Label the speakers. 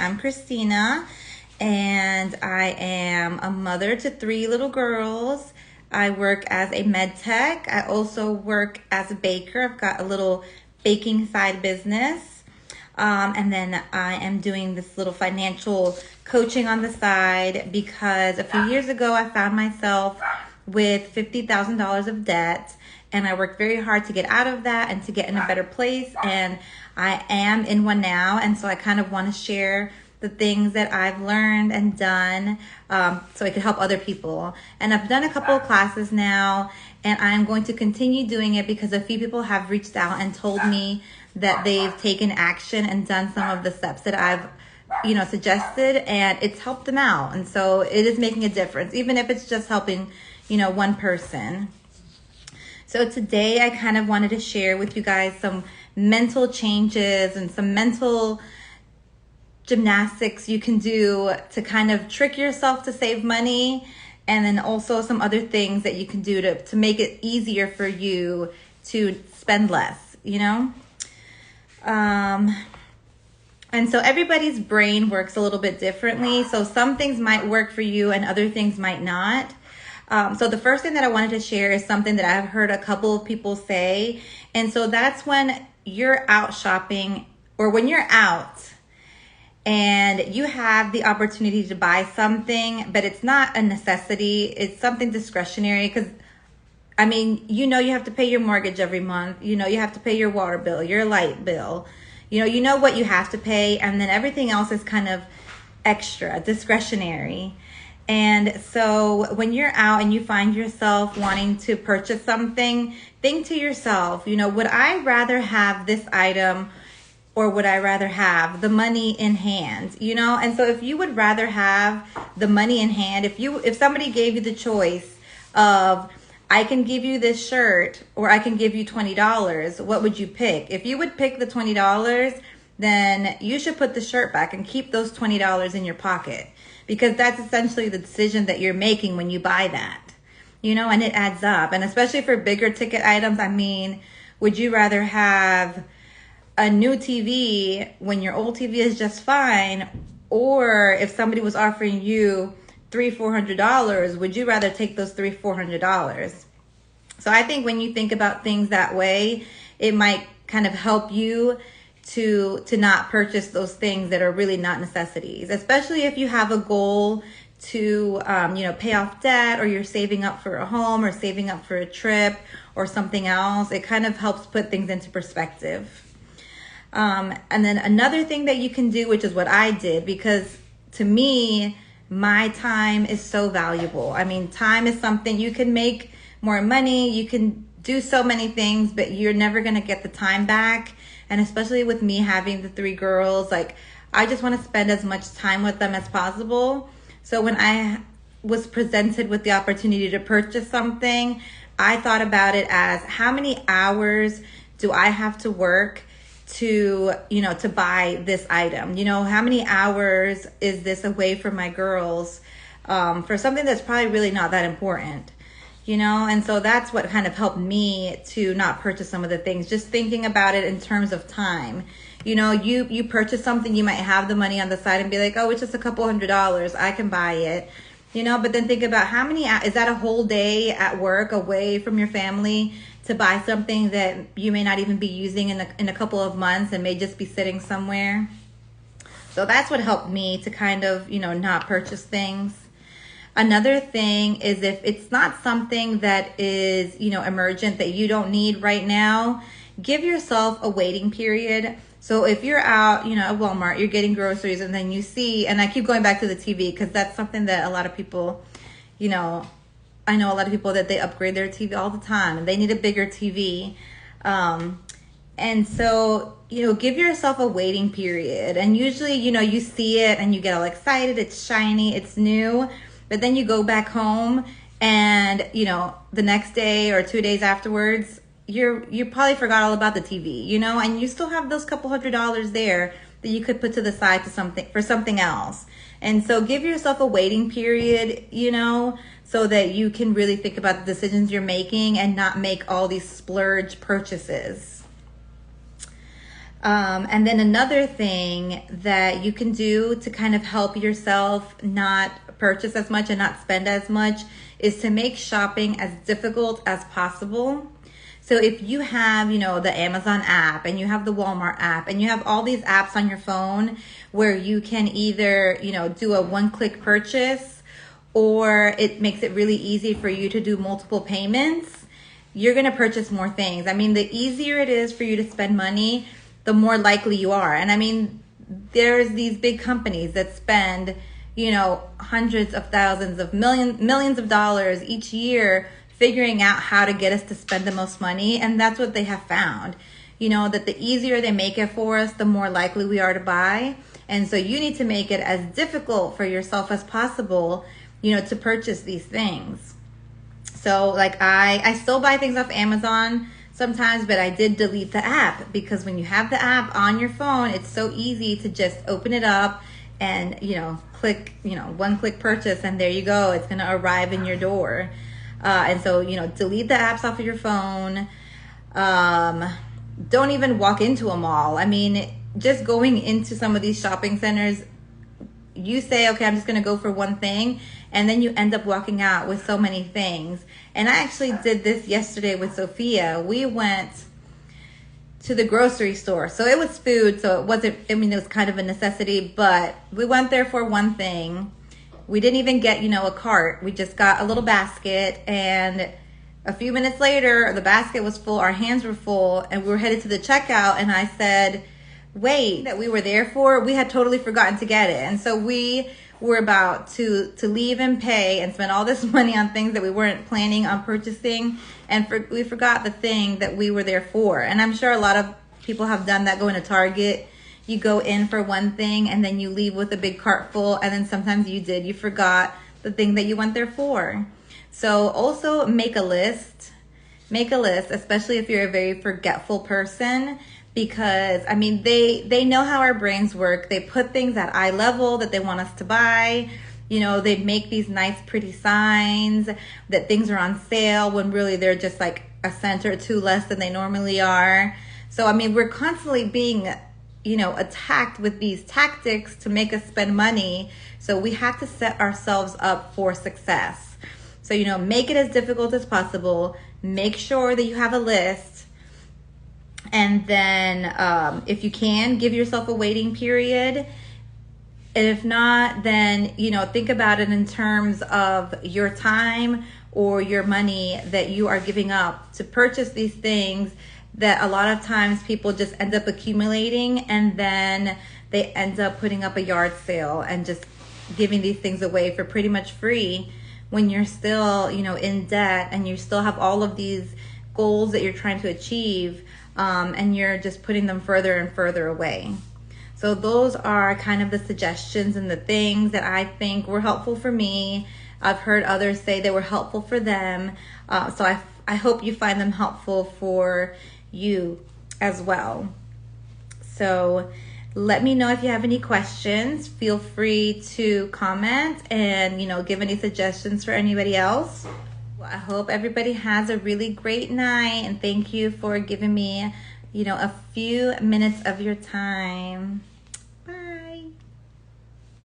Speaker 1: I'm Christina, and I am a mother to 3 little girls. I work as a med tech. I also work as a baker. I've got a little baking side business. And then I am doing this little financial coaching on the side because a few years ago I found myself with $50,000 of debt, and I worked very hard to get out of that and to get in a better place, and I am in one now. And so I kind of want to share the things that I've learned and done, so I could help other people. And I've done a couple of classes now, and I'm going to continue doing it because a few people have reached out and told me that they've taken action and done some of the steps that I've suggested, and it's helped them out. And so it is making a difference, even if it's just helping one person. So today I kind of wanted to share with you guys some mental changes and some mental gymnastics you can do to kind of trick yourself to save money, and then also some other things that you can do to make it easier for you to spend less, And so everybody's brain works a little bit differently. So some things might work for you and other things might not. So the first thing that I wanted to share is something that I've heard a couple of people say. And so that's when you're out shopping, or when you're out and you have the opportunity to buy something, but it's not a necessity. It's something discretionary because, you have to pay your mortgage every month. You have to pay your water bill, your light bill. You know what you have to pay, and then everything else is kind of extra, discretionary. And so when you're out and you find yourself wanting to purchase something, think to yourself, would I rather have this item, or would I rather have the money in hand? And so if you would rather have the money in hand, if somebody gave you the choice of, I can give you this shirt or I can give you $20, what would you pick? If you would pick the $20, then you should put the shirt back and keep those $20 in your pocket, because that's essentially the decision that you're making when you buy that, and it adds up. And especially for bigger ticket items, would you rather have a new TV when your old TV is just fine? Or if somebody was offering you $300-400, would you rather take those $300-400? So I think when you think about things that way, it might kind of help you to not purchase those things that are really not necessities, especially if you have a goal to pay off debt, or you're saving up for a home, or saving up for a trip or something else. It kind of helps put things into perspective. And then another thing that you can do, which is what I did, because to me, my time is so valuable. Time is something you can make more money. You can do so many things, but you're never going to get the time back. And especially with me having the 3 girls, I just want to spend as much time with them as possible. So when I was presented with the opportunity to purchase something, I thought about it as, how many hours do I have to work to buy this item? How many hours is this away from my girls for something that's probably really not that important? And so that's what kind of helped me to not purchase some of the things, just thinking about it in terms of time. You purchase something, you might have the money on the side and be like, oh, it's just a couple $100, I can buy it. But then think about is that a whole day at work away from your family to buy something that you may not even be using in a couple of months and may just be sitting somewhere. So that's what helped me to kind of, not purchase things. Another thing is, if it's not something that is, emergent, that you don't need right now, give yourself a waiting period. So if you're out, at Walmart, you're getting groceries, and then you see, and I keep going back to the TV because that's something that a lot of people, I know a lot of people that they upgrade their TV all the time and they need a bigger TV. And so, give yourself a waiting period. And usually, you see it and you get all excited. It's shiny, it's new. But then you go back home and, the next day or 2 days afterwards, you probably forgot all about the TV, and you still have those couple $100 there that you could put to the side for something else. And so give yourself a waiting period, so that you can really think about the decisions you're making and not make all these splurge purchases. And then another thing that you can do to kind of help yourself not purchase as much and not spend as much is to make shopping as difficult as possible. So if you have, the Amazon app and you have the Walmart app and you have all these apps on your phone where you can either, do a one-click purchase, or it makes it really easy for you to do multiple payments, you're going to purchase more things. I mean, the easier it is for you to spend money, the more likely you are. And I mean, there's these big companies that spend, hundreds of thousands of millions of dollars each year figuring out how to get us to spend the most money. And that's what they have found, that the easier they make it for us, the more likely we are to buy. And so you need to make it as difficult for yourself as possible, to purchase these things. So like I still buy things off Amazon sometimes, but I did delete the app, because when you have the app on your phone, it's so easy to just open it up and, click, one click purchase, and there you go. It's going to arrive in your door. And so, delete the apps off of your phone. Don't even walk into a mall. I mean, just going into some of these shopping centers, you say, okay, I'm just going to go for one thing, and then you end up walking out with so many things. And I actually did this yesterday with Sophia. We went to the grocery store. So it was food, so it wasn't, it was kind of a necessity, but we went there for one thing. We didn't even get, a cart. We just got a little basket, and a few minutes later, the basket was full, our hands were full, and we were headed to the checkout, and I said, wait, that we were there for, we had totally forgotten to get it. And so we were about to leave and pay and spend all this money on things that we weren't planning on purchasing, and we forgot the thing that we were there for. And I'm sure a lot of people have done that, going to Target. You go in for one thing and then you leave with a big cart full, and then sometimes you forgot the thing that you went there for. So also make a list, especially if you're a very forgetful person, because they know how our brains work. They put things at eye level that they want us to buy. They make these nice pretty signs that things are on sale when really they're just like a cent or two less than they normally are. So we're constantly being attacked with these tactics to make us spend money. So we have to set ourselves up for success. So, make it as difficult as possible. Make sure that you have a list. And then if you can, give yourself a waiting period. And if not, then, think about it in terms of your time or your money that you are giving up to purchase these things that a lot of times people just end up accumulating, and then they end up putting up a yard sale and just giving these things away for pretty much free when you're still, in debt, and you still have all of these goals that you're trying to achieve, and you're just putting them further and further away. So those are kind of the suggestions and the things that I think were helpful for me. I've heard others say they were helpful for them. So I hope you find them helpful for you as well. So let me know if you have any questions. Feel free to comment and, give any suggestions for anybody else. Well, I hope everybody has a really great night, and thank you for giving me, a few minutes of your time.